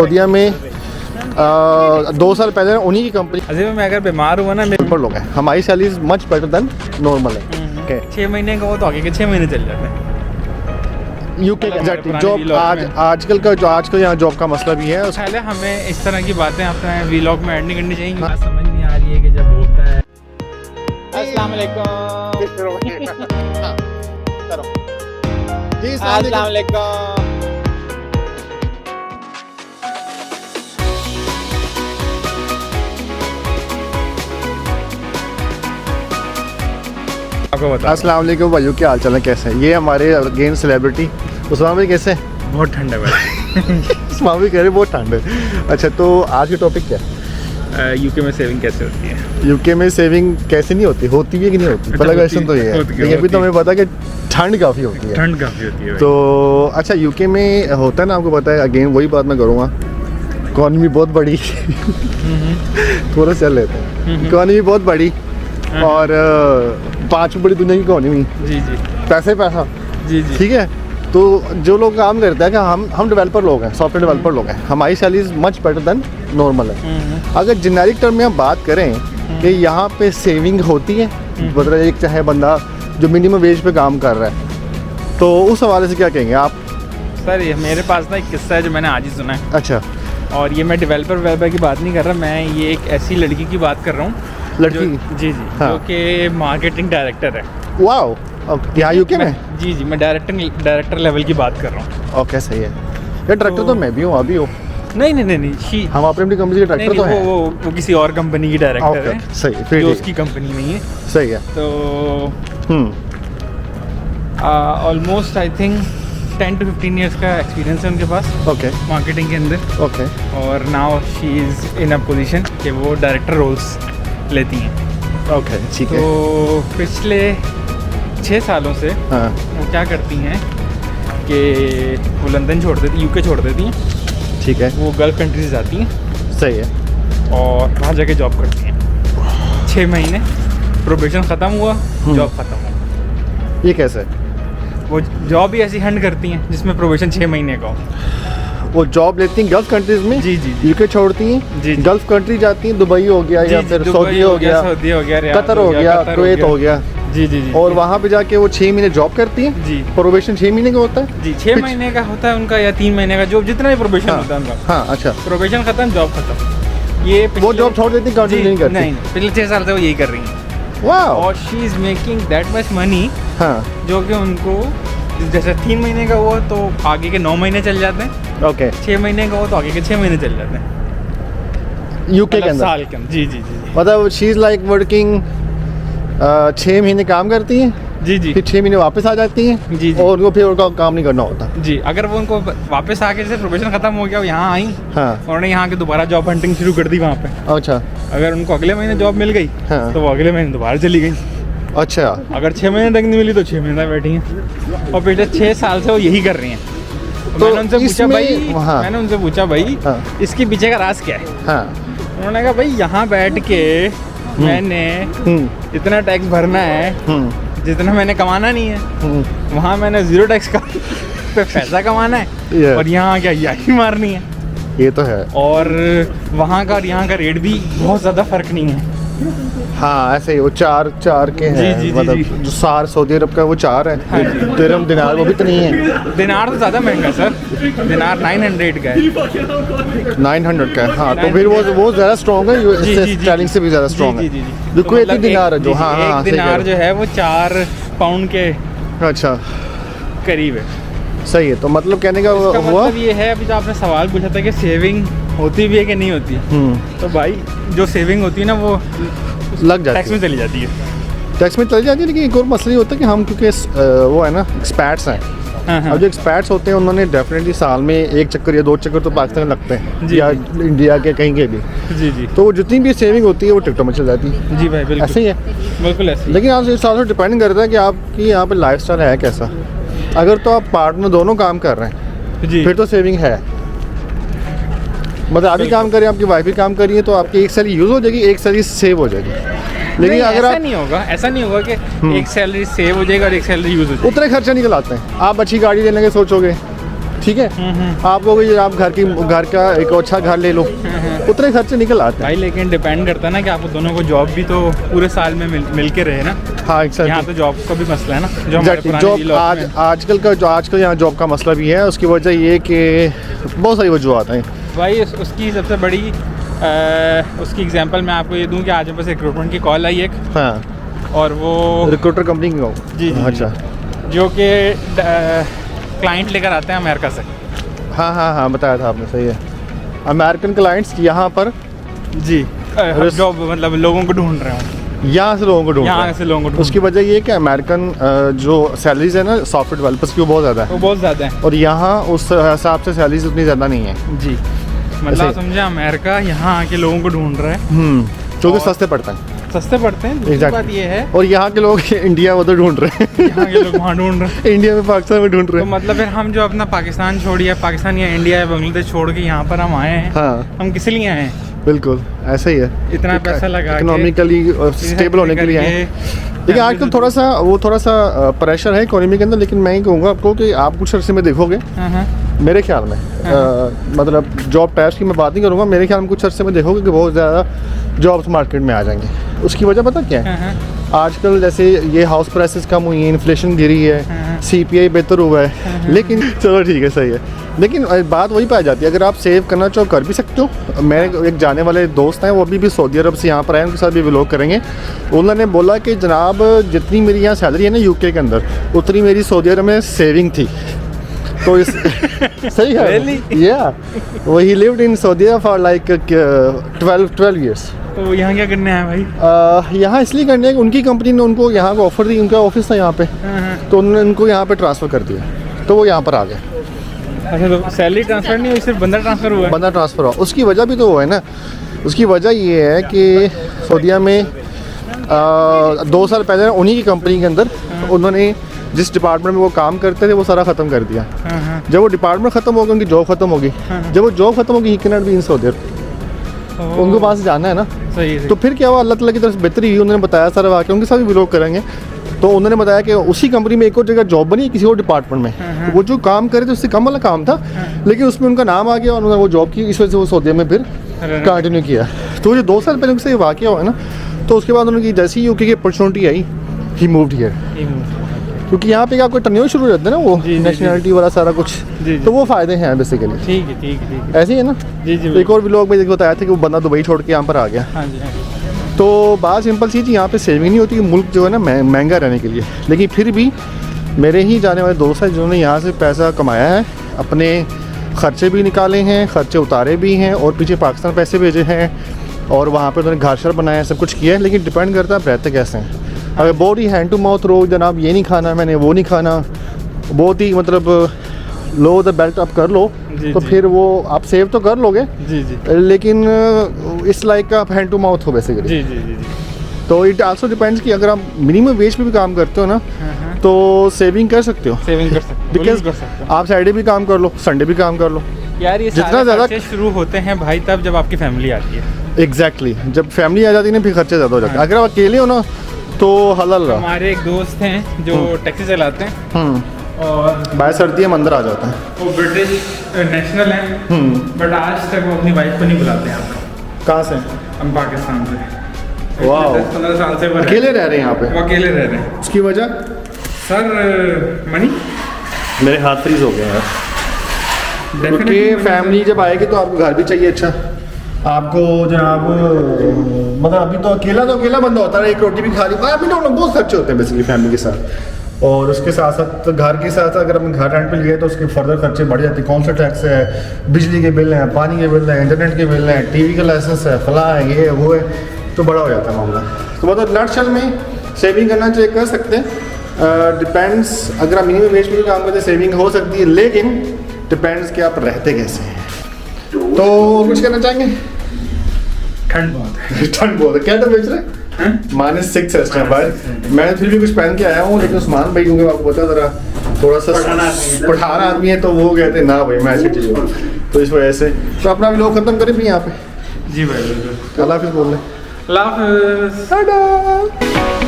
सऊदीया में 2 साल पहले उन्हीं की कंपनी अजीब मैं अगर बीमार हुआ ना पर लोग हैं, हमारी salary is much better than normal है। Okay. 6 महीने का हो तो आगे के 6 महीने चल जाते हैं। यूके एग्जैक्टली पुराने जॉब vlog में। आजकल यहाँ जॉब का मसला भी है। पहले हमें इस तरह की बातें अपने व्लॉग में ऐड नहीं करनी चाहिए। बात समझ नहीं आ रही है कि जब होता है अस्सलाम वालेकुम जी अस्सलाम वालेकुम। आपको बता अस्सलाम वालेकुम भाइयों, क्या हाल चाल है, कैसे हैं? ये हमारे अगेन सेलिब्रिटी उस्मान भाई, कैसे हैं? बहुत ठंड है भाई। उस्मान भाई कह रहे हैं बहुत ठंड है। अच्छा, तो आज की टॉपिक क्या है? यूके में सेविंग कैसे होती है? यूके में सेविंग कैसे नहीं होती भी है कि नहीं होती? पहला क्वेश्चन तो ये है, लेकिन अभी तो हमें पता है कि ठंड काफ़ी होती है। ठंड काफ़ी होती है भाई। तो अच्छा, यूके में होता है ना, आपको पता है, अगेन वही बात मैं करूँगा, इकॉनमी बहुत बड़ी थोड़ा चल लेते हैं, इकॉनमी बहुत बड़ी और 5वीं बड़ी दुनिया की इकॉनमी, जी जी पैसा जी जी। ठीक है। तो जो लोग काम करते हैं कि हम डेवलपर लोग हैं, सॉफ्टवेयर डेवलपर लोग हैं, हमारी salary is much better than normal है। अगर जेनेरिक टर्म में हम बात करें कि यहाँ पे सेविंग होती है, मतलब एक चाहे बंदा जो मिनिमम वेज पे काम कर रहा है, तो उस हवाले से क्या कहेंगे आप? सर ये मेरे पास ना एक किस्सा है जो मैंने आज ही सुना है, अच्छा, और ये मैं डेवलपर की बात नहीं कर रहा, मैं ये एक ऐसी लड़की की बात कर रहा हूँ लड़की? जी जी हाँ। जो कि मार्केटिंग डायरेक्टर है। वाओ, यहाँ यूके में? जी जी, मैं डायरेक्टर लेवल की बात कर रहा हूँ। ओके, सही है। ये डायरेक्टर तो मैं भी हूँ, अभी हूँ। नहीं शी हम अपनी कंपनी के डायरेक्टर तो हैं। वो किसी और कंपनी की डायरेक्टर है, सही, फिर जो ठीक उसकी कंपनी नहीं है। है, सही है। तो hmm, almost I think 10 to 15 years का एक्सपीरियंस है उनके पास ओके मार्केटिंग के अंदर, ओके और now she is in a position कि वो डायरेक्टर रोल्स लेती हैं। ओके, ठीक है। तो पिछले 6 सालों से हाँ, वो क्या करती हैं कि वो लंदन छोड़ देती, यूके छोड़ देती हैं, ठीक है, वो गल्फ कंट्रीज जाती हैं सही है। और वहाँ जाके जॉब करती हैं। 6 महीने प्रोबेशन ख़त्म हुआ, जॉब ख़त्म हुआ। ये कैसे? वो जॉब ही ऐसी हैंड करती हैं जिसमें प्रोबेशन 6 महीने का हो। वो जॉब लेती हैं गल्फ कंट्रीज में? जी जी यूके छोड़ती हैं, जी जी। गल्फ कंट्री जाती हैं, दुबई हो गया या फिर दुबई सऊदी हो गया, सऊदी हो गया, रियाद कतर हो गया, कुवैत हो गया, जी जी जी। और वहाँ पे जाके वो 6 महीने जॉब करती हैं। जी प्रोबेशन 6 महीने का होता है जी, 6 महीने का होता है उनका या 3 महीने का, जो जितना भी प्रोबेशन होता है उनका। हाँ, अच्छा, प्रोबेशन खत्म, जॉब खत्म। ये वो जॉब छोड़ देती, कंटिन्यू नहीं करती? नहीं, पिछले 6 साल से वो यही कर रही हैं, वाह, और she is making that much money, हाँ, जो कि उनको जैसे 3 महीने का हुआ तो आगे के 9 महीने चल जाते हैं, ओके। 6 महीने का हुआ तो आगे के 6 महीने चल जाते हैं, यूके के मतलब अंदर साल के अंदर। जी जी जी मतलब शी इज लाइक वर्किंग 6 महीने काम करती हैं, जी जी फिर 6 महीने वापस आ जाती हैं, जी जी और उनको फिर उनका काम नहीं करना होता। जी। अगर वो उनको वापस आके जैसे प्रोबेशन खत्म हो गया, वो यहाँ आई, हाँ, उन्होंने यहाँ के दोबारा जॉब हंटिंग शुरू कर दी वहाँ पे। अच्छा, अगर उनको अगले महीने जॉब मिल गई हाँ। तो वो अगले महीने दोबारा चली गई। अच्छा, अगर 6 महीने तक नहीं मिली तो 6 महीने तक बैठी हैं, और पिछले 6 साल से वो यही कर रही हैं। तो मैंने उनसे पूछा इसमें- भाई, हाँ। मैंने उनसे पूछा भाई, हाँ। इसके पीछे का राज क्या है? हाँ, उन्होंने कहा भाई यहाँ बैठ के मैंने इतना टैक्स भरना है जितना मैंने कमाना नहीं है, वहाँ मैंने 0 टैक्स का पे पैसा कमाना है, Yeah. और यहाँ क्या यही मारनी है। ये तो है। और वहाँ का और यहाँ का रेट भी बहुत ज़्यादा फर्क नहीं है। हाँ, ऐसे ही वो चार के हैं, जी, जी, जी, मतलब जी। जो सार सऊदी अरब का वो 4 है, हाँ जी। दिरहम दिनार वो भी तो नहीं है। दिनार तो ज़्यादा महंगा है सर, दिनार 900 का है। 900 का है, हाँ, तो फिर वो ज़्यादा स्ट्रॉन्ग है, जी, यूएस जी, जी, स्टर्लिंग से भी ज़्यादा स्ट्रॉन्ग जी है। जी जी। जो तो कुवैती मतलब दिनार है एक- जो, जी, हाँ जी, हाँ, एक सही कह दिनार रहे जो है वो 4 पाउंड के हो। अच्छा, करीब है। सही है। तो मतलब कहने का इसका हुआ, मतलब ये है, अभी जो आपने सवाल पूछा था कि सेविंग होती भी है कि नहीं होती है, तो भाई जो सेविंग होती है ना वो लग जाती टैक्स है, में चली जाती है। टैक्स में चली जाती है। लेकिन एक और मसला ये होता है कि हम क्योंकि वो है ना, एक्सपैट्स हैं। हाँ हाँ अब जो एक्सपैट्स होते हैं उन्होंने डेफिनेटली साल में 1 चक्कर या 2 चक्कर तो पाकिस्तान में लगते हैं, जी, या इंडिया के कहीं के भी, जी जी तो वो जितनी भी सेविंग होती है वो टिकटों में चल जाती है। जी भाई, बिल्कुल ऐसे ही है। बिल्कुल ऐसे ही। लेकिन आप इस साल से डिपेंड करता है कि आपकी यहाँ पे लाइफस्टाइल है कैसा। अगर तो आप पार्टनर दोनों काम कर रहे हैं जी फिर तो सेविंग है। मतलब आप भी काम करें, आपकी वाइफ भी काम कर रही है, तो आपकी एक सैलरी यूज़ हो जाएगी, एक सैलरी सेव हो जाएगी। लेकिन नहीं, अगर ऐसा आप नहीं होगा, ऐसा नहीं होगा कि एक सैलरी सेव हो जाएगा और एक सैलरी यूज़ हो जाएगी। उतने खर्चा निकल आते हैं, आप अच्छी गाड़ी लेने के सोचोगे, ठीक है, आपको कोई आप घर का एक अच्छा घर ले लो, उतने खर्चे निकल आते हैं भाई। लेकिन डिपेंड करता है ना कि आपको दोनों को जॉब भी तो पूरे साल में मिल के रहे ना। हाँ यहाँ तो जॉब का भी मसला है ना, जो हमारे पुराने जॉब deal होते हैं। आजकल यहाँ जॉब का मसला भी है। उसकी वजह ये कि बहुत सारी वजूहत हैं भाई। उसकी सबसे बड़ी उसकी एग्जांपल मैं आपको ये दूं कि आज मेरे पास रिक्रूटमेंट की कॉल आई एक, हाँ, और वो रिक्रूटर कंपनी की हो। जी जी, अच्छा, जो कि क्लाइंट लेकर आते हैं अमेरिका से। हाँ बताया था आपने, सही है। अमेरिकन क्लाइंट्स यहाँ पर जी जॉब मतलब लोगों को ढूंढ रहे हो, यहाँ से लोगों को ढूंढ यहाँ रहे हैं। से लोगों को ढूंढ उसकी वजह ये है कि अमेरिकन जो सैलरीज है ना सॉफ्टवेयर डेवलपर्स की वो बहुत ज़्यादा वो है, बहुत ज़्यादा है और यहाँ उस हिसाब से सैलरीज उतनी ज़्यादा नहीं है। जी। मतलब आप समझे, अमेरिका यहाँ आके लोगों को ढूंढ रहा है क्योंकि और- सस्ते पड़ता है। सस्ते पड़ते हैं। दूसरी Exactly. बात ये है, और यहाँ के लोग इंडिया उधर ढूंढ रहे हैं, यहाँ के लोग वहाँ ढूंढ रहे हैं। इंडिया में पाकिस्तान में ढूंढ रहे तो हैं। मतलब फिर हम जो अपना पाकिस्तान छोड़िए, पाकिस्तान या इंडिया या बांग्लादेश छोड़ के यहाँ पर हम आए हैं, हाँ हम किस लिए आए हैं? बिल्कुल ऐसा ही है, इतना पैसा लगा के इकोनॉमिकली स्टेबल होने के लिए आए। लेकिन आजकल थोड़ा सा प्रेशर है इकोनॉमी के अंदर। लेकिन मैं ही कहूँगा आपको कि आप कुछ अर्से में देखोगे, हाँ। मेरे ख्याल में मतलब जॉब टाइप्स की मैं बात नहीं करूँगा, मेरे ख्याल में कुछ अर्से में देखोगे कि बहुत ज़्यादा जॉब्स मार्केट में आ जाएंगे। उसकी वजह पता क्या है? आजकल जैसे ये हाउस प्राइसेस कम हुई हैं, इन्फ्लेशन गिरी है, CPI बेहतर हुआ है, लेकिन चलो ठीक है, सही है। लेकिन बात वही पाई जाती है, अगर आप सेव करना चाहो कर भी सकते हो। मेरे एक जाने वाले दोस्त हैं, वो अभी भी सौदी अरब से यहाँ पर आए, उनके साथ भी व्लॉग करेंगे। उन्होंने बोला कि जनाब जितनी मेरी यहाँ सैलरी है ना UK के अंदर, उतनी मेरी सऊदी अरब में सेविंग थी। तो इस सही है या ही lived in Saudi Arab for like 12 years। तो यहाँ क्या करने आए भाई? यहाँ इसलिए करने हैं कि उनकी कंपनी ने उनको यहाँ को ऑफर दी, उनका ऑफिस था यहाँ पे, तो उन्होंने उनको यहाँ पे ट्रांसफ़र कर दिया, तो वो यहाँ पर आ गए। अच्छा, तो सैलरी ट्रांसफर नहीं हुई, सिर्फ बंदा ट्रांसफर हुआ है? बंदा ट्रांसफ़र हुआ। उसकी वजह भी तो वो है ना, उसकी वजह ये है कि सऊदीया में 2 साल पहले उन्हीं की कंपनी के अंदर उन्होंने जिस डिपार्टमेंट में वो काम करते थे वो सारा ख़त्म कर दिया। जब वो डिपार्टमेंट ख़त्म हो गया, उनकी जॉब ख़त्म होगी। जब वो जॉब ख़त्म होगी, he can not be in Saudi Arabia, उनको पास जाना है ना। सही है। तो फिर क्या हुआ, अल्लाह ताला की तरफ से बेहतरी हुई। उन्होंने बताया सारा वाक़या, उनके साथ भी व्लॉग करेंगे। तो उन्होंने बताया कि उसी कंपनी में एक और जगह जॉब बनी किसी और डिपार्टमेंट में, तो वो जो काम करे थे उससे कम वाला काम था, लेकिन उसमें उनका नाम आ गया और उन्होंने वो जॉब की, इस वजह से वो सऊदी में फिर कंटिन्यू किया। तो जो 2 साल पहले उनसे वाक़या हुआ है ना, तो उसके बाद उन्होंने जैसी UK की opportunity I, he moved here. क्योंकि यहाँ पे आपको टर्न्योर शुरू हो जाता है ना, वो नेशनलिटी वाला सारा कुछ, तो वो फ़ायदे हैं बेसिकली। ठीक है ऐसे ही है ना। जी। एक और व्लॉग में देखो बताया था कि वो बंदा दुबई छोड़ के यहाँ पर आ गया। हाँ जी। तो बात सिंपल सी थी, यहाँ पे सेविंग नहीं होती, मुल्क जो है ना महंगा रहने के लिए। लेकिन फिर भी मेरे ही जाने वाले दोस्त हैं जिन्होंने यहाँ से पैसा कमाया है, अपने ख़र्चे भी निकाले हैं, ख़र्चे उतारे भी हैं, और पीछे पाकिस्तान पैसे भेजे हैं, और वहाँ पे उन्होंने घर शर बनाया, सब कुछ किया है। लेकिन डिपेंड करता है आप रहते कैसे हैं। अगर बहुत ही हैंड टू माउथ रहो, जनाब ये नहीं खाना मैंने, वो नहीं खाना, बहुत ही मतलब लो द बेल्ट आप कर लो, तो फिर वो आप सेव तो कर लोगे, जी, लेकिन इस लाइक आप हैंड टू माउथ हो बेसिकली। जी। तो इट आल्सो डिपेंड्स कि अगर आप मिनिमम वेज पे भी काम करते हो ना, तो सेविंग कर सकते हो, सेविंग कर सकते हो, बिकॉज कर सकते हो। आप सैटरडे भी काम कर लो, संडे भी काम कर लो। यार ये जितना सारे ज़्यादा खर्चे शुरू होते हैं भाई तब जब आपकी फैमिली आती है। एग्जैक्टली, जब फैमिली आ जाती है ना, फिर खर्चे ज़्यादा हो जाते हैं। अगर आप अकेले हो ना तो हलाल रहा। हमारे एक दोस्त हैं जो टैक्सी चलाते हैं, और बाहर सर्दी में अंदर आ जाता है। वो ब्रिटिश नेशनल हैं, बट आज तक वो अपनी वाइफ को नहीं बुलाते हैं। आपको कहाँ से? हम पाकिस्तान से। वाह। 10-15 साल से वो अकेले रह रहे हैं यहाँ पे? वो अकेले रह रहे हैं। उसकी वजह? Sir money. मेरे हाथ फ्रीज हो गए यार, क्योंकि फैमिली जब आएगी तो आपको घर भी चाहिए अच्छा, आपको जनाब मतलब अभी तो अकेला बंदा होता है, एक रोटी भी खा ली, अभी तो बहुत खर्चे होते हैं बेसिकली फैमिली के साथ। और उसके साथ साथ घर के साथ अगर हम घर रेंट पे लिए तो उसके फर्दर खर्चे बढ़ जाते हैं। कौन सा टैक्स है, बिजली के बिल हैं, पानी के बिल हैं, इंटरनेट के बिल हैं, TV का लाइसेंस है, फला है, ये है वो है, तो बड़ा हो जाता है मामला। तो मतलब नटशल में सेविंग करना चाहिए, कर सकते हैं। डिपेंड्स, अगर आप मिनिमम वेज में काम करते हैं सेविंग हो सकती है, लेकिन डिपेंड्स कि आप रहते कैसे हैं। तो कुछ कहना चाहेंगे? ठंड बहुत है। ठंड बहुत है। क्या टेम्परेचर है? -6 है इस टाइम बाहर। मैं फिर भी कुछ पहन के आया हूँ, लेकिन उस्मान भाई क्योंकि आपको पता ज़रा थोड़ा सा पठान आदमी है, तो वो कहते ना भाई मैं ऐसी चीज़ हूँ, तो इस वजह से तो अपना भी लोग ख़त्म करें भी यहाँ पे। जी भाई, अल्लाह हाफिज़ बोल रहे हैं। अल्लाह हाफिज़।